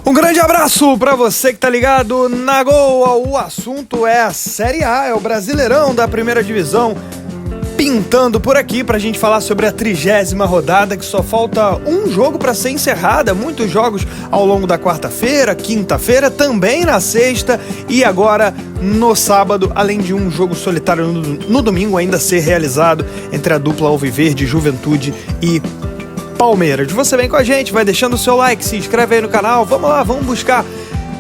Um grande abraço pra você que tá ligado na Goa. O assunto é a Série A, é o Brasileirão da primeira divisão, pintando por aqui pra gente falar sobre a 30ª rodada, que só falta um jogo pra ser encerrada. Muitos jogos ao longo da quarta-feira, quinta-feira, também na sexta e agora no sábado, além de um jogo solitário no domingo ainda a ser realizado entre a dupla Alviverde, Juventude e Palmeiras. Você vem com a gente, vai deixando o seu like, se inscreve aí no canal, vamos lá, vamos buscar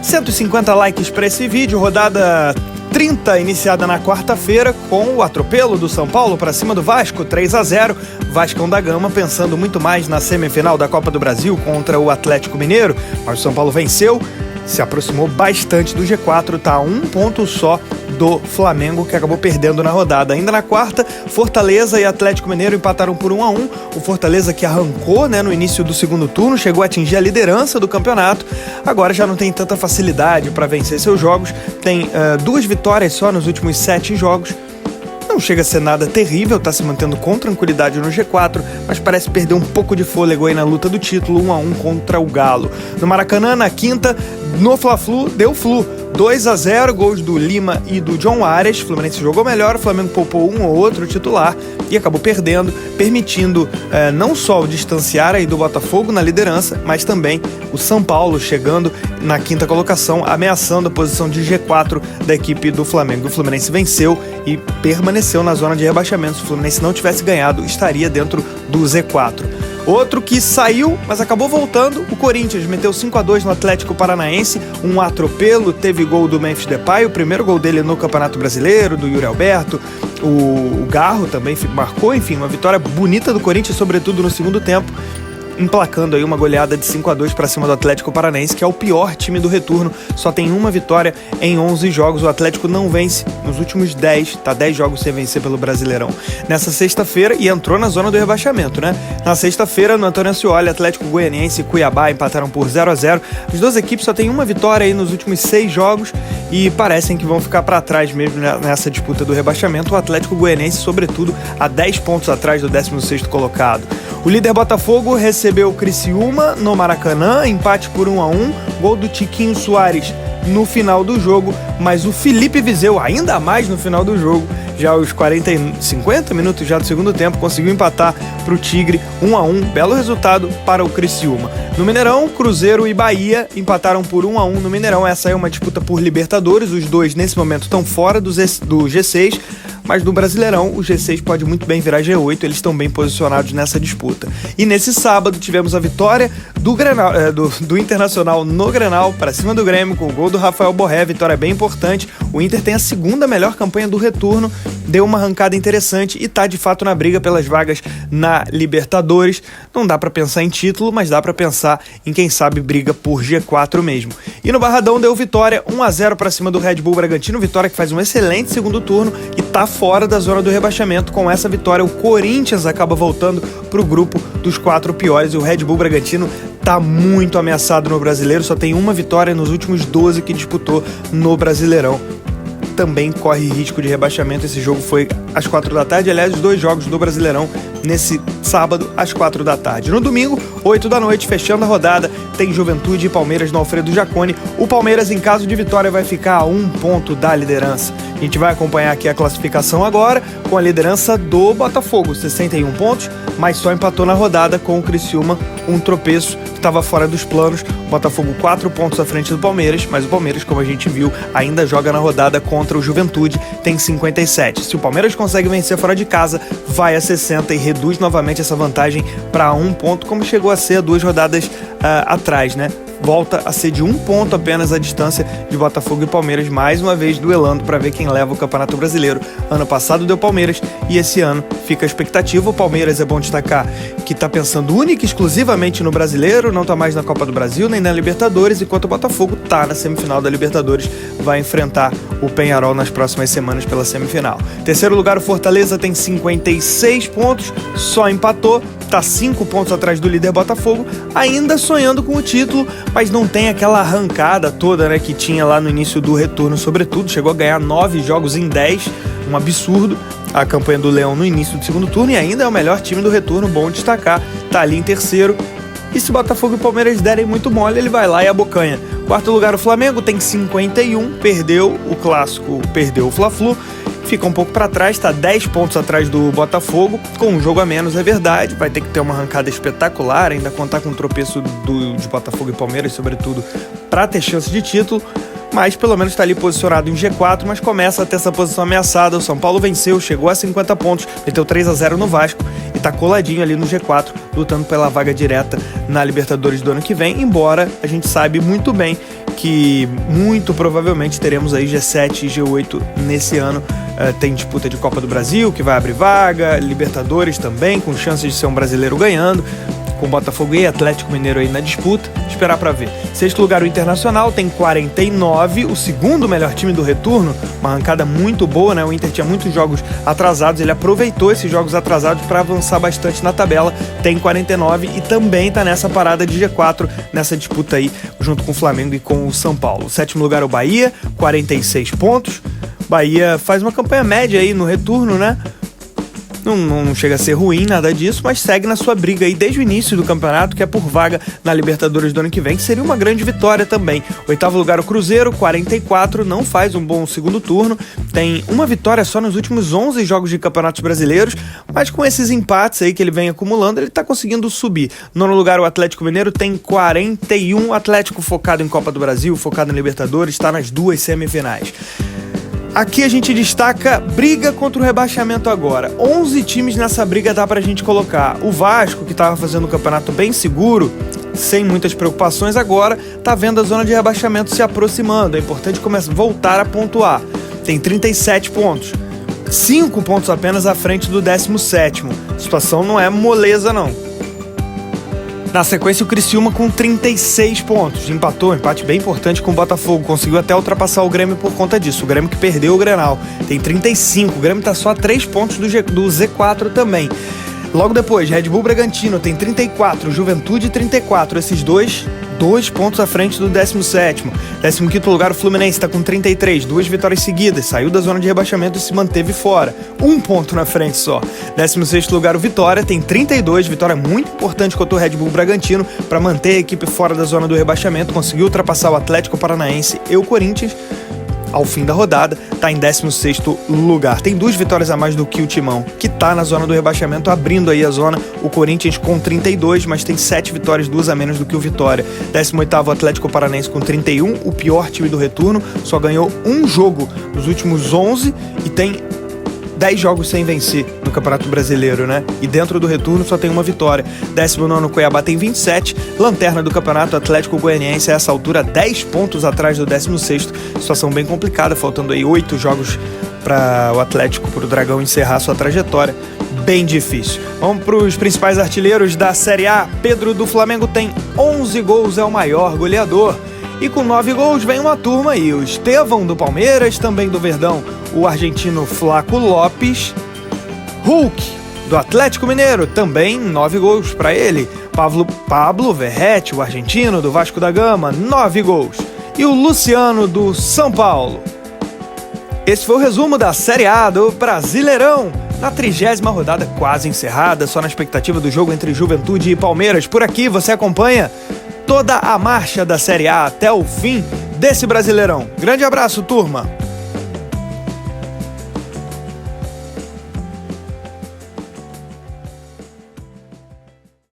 150 likes para esse vídeo. Rodada 30 iniciada na quarta-feira com o atropelo do São Paulo para cima do Vasco, 3-0. Vascão da Gama pensando muito mais na semifinal da Copa do Brasil contra o Atlético Mineiro, mas o São Paulo venceu, se aproximou bastante do G4, tá a um ponto só do Flamengo, que acabou perdendo na rodada. Ainda na quarta, Fortaleza e Atlético Mineiro empataram por 1-1. O Fortaleza, que arrancou no início do segundo turno, chegou a atingir a liderança do campeonato, agora já não tem tanta facilidade para vencer seus jogos, tem 2 vitórias só nos últimos 7 jogos. Não chega a ser nada terrível, tá se mantendo com tranquilidade no G4, mas parece perder um pouco de fôlego aí na luta do título, 1-1 contra o Galo. No Maracanã, na quinta, no Fla-Flu, deu Flu. 2-0, gols do Lima e do John Arias. O Fluminense jogou melhor, o Flamengo poupou um ou outro titular e acabou perdendo, permitindo não só o distanciar aí do Botafogo na liderança, mas também o São Paulo chegando na quinta colocação, ameaçando a posição de G4 da equipe do Flamengo. O Fluminense venceu e permaneceu na zona de rebaixamento. Se o Fluminense não tivesse ganhado, estaria dentro do Z4. Outro que saiu, mas acabou voltando, o Corinthians meteu 5-2 no Atlético Paranaense, um atropelo, teve gol do Memphis Depay, o primeiro gol dele no Campeonato Brasileiro, do Yuri Alberto, o Garro também marcou, enfim, uma vitória bonita do Corinthians, sobretudo no segundo tempo, emplacando aí uma goleada de 5-2 para cima do Atlético Paranaense, que é o pior time do retorno, só tem uma vitória em 11 jogos, o Atlético não vence nos últimos 10, tá 10 jogos sem vencer pelo Brasileirão. Nessa sexta-feira, e entrou na zona do rebaixamento, né? Na sexta-feira, no Antônio Ascioli, Atlético Goianiense e Cuiabá empataram por 0-0, as duas equipes só têm uma vitória aí nos últimos 6 jogos e parecem que vão ficar para trás mesmo nessa disputa do rebaixamento, o Atlético Goianiense, sobretudo, a 10 pontos atrás do 16º colocado. O líder Botafogo recebeu o Criciúma no Maracanã, empate por 1-1, gol do Tiquinho Soares no final do jogo, mas o Felipe Viseu, ainda mais no final do jogo, já aos 50 minutos já do segundo tempo, conseguiu empatar para o Tigre 1-1, belo resultado para o Criciúma. No Mineirão, Cruzeiro e Bahia empataram por 1-1 no Mineirão. Essa é uma disputa por Libertadores, os dois nesse momento estão fora do G6, mas no Brasileirão o G6 pode muito bem virar G8, eles estão bem posicionados nessa disputa. E nesse sábado tivemos a vitória do Internacional no Grenal, para cima do Grêmio, com o gol do Rafael Borré, vitória bem importante. O Inter tem a segunda melhor campanha do retorno, deu uma arrancada interessante e tá de fato na briga pelas vagas na Libertadores. Não dá pra pensar em título, mas dá pra pensar em, quem sabe, briga por G4 mesmo. E no Barradão deu vitória 1-0 pra cima do Red Bull Bragantino, vitória que faz um excelente segundo turno e tá fora da zona do rebaixamento. Com essa vitória, o Corinthians acaba voltando pro grupo dos 4 piores e o Red Bull Bragantino tá muito ameaçado no Brasileiro, só tem uma vitória nos últimos 12 que disputou no Brasileirão. Também corre risco de rebaixamento. Esse jogo foi às 4 da tarde, aliás, os 2 jogos do Brasileirão nesse sábado às 4 da tarde. No domingo, 8 da noite, fechando a rodada, tem Juventude e Palmeiras no Alfredo Jaconi. O Palmeiras, em caso de vitória, vai ficar a 1 ponto da liderança. A gente vai acompanhar aqui a classificação agora, com a liderança do Botafogo, 61 pontos, mas só empatou na rodada com o Criciúma, um tropeço que estava fora dos planos. O Botafogo 4 pontos à frente do Palmeiras, mas o Palmeiras, como a gente viu, ainda joga na rodada contra o Juventude, tem 57. Se o Palmeiras consegue vencer fora de casa, vai a 60 e reduz novamente essa vantagem para 1 ponto, como chegou a ser 2 rodadas atrás, né? Volta a ser de 1 ponto apenas a distância de Botafogo e Palmeiras, mais uma vez duelando para ver quem leva o Campeonato Brasileiro. Ano passado deu Palmeiras e esse ano fica a expectativa. O Palmeiras, é bom destacar, que está pensando única e exclusivamente no Brasileiro, não está mais na Copa do Brasil nem na Libertadores, enquanto o Botafogo está na semifinal da Libertadores, vai enfrentar o Peñarol nas próximas semanas pela semifinal. Terceiro lugar, o Fortaleza tem 56 pontos, só empatou, está 5 pontos atrás do líder Botafogo, ainda sonhando com o título, mas não tem aquela arrancada toda, né, que tinha lá no início do retorno, sobretudo, chegou a ganhar 9 jogos em 10, um absurdo, a campanha do Leão no início do segundo turno, e ainda é o melhor time do retorno, bom destacar, tá ali em terceiro, E se Botafogo e Palmeiras derem muito mole, ele vai lá e abocanha. Quarto lugar, o Flamengo tem 51, perdeu o clássico, perdeu o Fla-Flu. Fica um pouco para trás, está 10 pontos atrás do Botafogo, com um jogo a menos, é verdade, vai ter que ter uma arrancada espetacular, ainda contar com o tropeço de Botafogo e Palmeiras, sobretudo, para ter chance de título, mas pelo menos está ali posicionado em G4, mas começa a ter essa posição ameaçada. O São Paulo venceu, chegou a 50 pontos, meteu 3-0 no Vasco e está coladinho ali no G4, lutando pela vaga direta na Libertadores do ano que vem, embora a gente sabe muito bem que muito provavelmente teremos aí G7 e G8 nesse ano. Tem disputa de Copa do Brasil, que vai abrir vaga, Libertadores também, com chances de ser um brasileiro ganhando, com Botafogo e Atlético Mineiro aí na disputa, esperar para ver. Sexto lugar, o Internacional, tem 49, o segundo melhor time do retorno, uma arrancada muito boa, né? O Inter tinha muitos jogos atrasados, ele aproveitou esses jogos atrasados para avançar bastante na tabela, tem 49 e também tá nessa parada de G4, nessa disputa aí, junto com o Flamengo e com o São Paulo. O sétimo lugar, o Bahia, 46 pontos, Bahia faz uma campanha média aí no retorno, né? Não chega a ser ruim, nada disso, mas segue na sua briga aí desde o início do campeonato, que é por vaga na Libertadores do ano que vem, que seria uma grande vitória também. Oitavo lugar, o Cruzeiro, 44, não faz um bom segundo turno, tem uma vitória só nos últimos 11 jogos de campeonatos brasileiros, mas com esses empates aí que ele vem acumulando, ele tá conseguindo subir. Nono lugar, o Atlético Mineiro, tem 41, Atlético focado em Copa do Brasil, focado em Libertadores, está nas duas semifinais. Aqui a gente destaca briga contra o rebaixamento agora. 11 times nessa briga dá pra gente colocar. O Vasco, que estava fazendo um campeonato bem seguro, sem muitas preocupações, agora tá vendo a zona de rebaixamento se aproximando. É importante voltar a pontuar. Tem 37 pontos. 5 pontos apenas à frente do 17º. A situação não é moleza, não. Na sequência, o Criciúma com 36 pontos. Empatou, empate bem importante com o Botafogo. Conseguiu até ultrapassar o Grêmio por conta disso. O Grêmio que perdeu o Grenal. Tem 35. O Grêmio está só a 3 pontos do Z4 também. Logo depois, Red Bull Bragantino tem 34. Juventude 34. Esses dois pontos à frente do 17º. 15º lugar, o Fluminense está com 33. 2 vitórias seguidas. Saiu da zona de rebaixamento e se manteve fora. 1 ponto na frente só. 16º lugar, o Vitória tem 32. Vitória muito importante contra o Red Bull Bragantino para manter a equipe fora da zona do rebaixamento. Conseguiu ultrapassar o Atlético Paranaense e o Corinthians. Ao fim da rodada, está em 16º lugar. Tem 2 vitórias a mais do que o Timão, que está na zona do rebaixamento, abrindo aí a zona. O Corinthians com 32, mas tem 7 vitórias, 2 a menos do que o Vitória. 18º, Atlético Paranaense com 31, o pior time do retorno, só ganhou um jogo nos últimos 11 e tem 10 jogos sem vencer no Campeonato Brasileiro, né? E dentro do retorno só tem uma vitória. 19º, Cuiabá tem 27. Lanterna do Campeonato, Atlético Goianiense, a essa altura 10 pontos atrás do 16º. Situação bem complicada, faltando aí 8 jogos para o Atlético, para o Dragão encerrar sua trajetória. Bem difícil. Vamos para os principais artilheiros da Série A. Pedro do Flamengo tem 11 gols, é o maior goleador. E com 9 gols vem uma turma aí. O Estevão do Palmeiras, também do Verdão, o argentino Flaco Lopes. Hulk do Atlético Mineiro, também 9 gols para ele. Pablo Verratti, o argentino do Vasco da Gama, 9 gols. E o Luciano do São Paulo. Esse foi o resumo da Série A do Brasileirão. Na 30ª rodada quase encerrada, só na expectativa do jogo entre Juventude e Palmeiras. Por aqui você acompanha toda a marcha da Série A até o fim desse Brasileirão. Grande abraço, turma!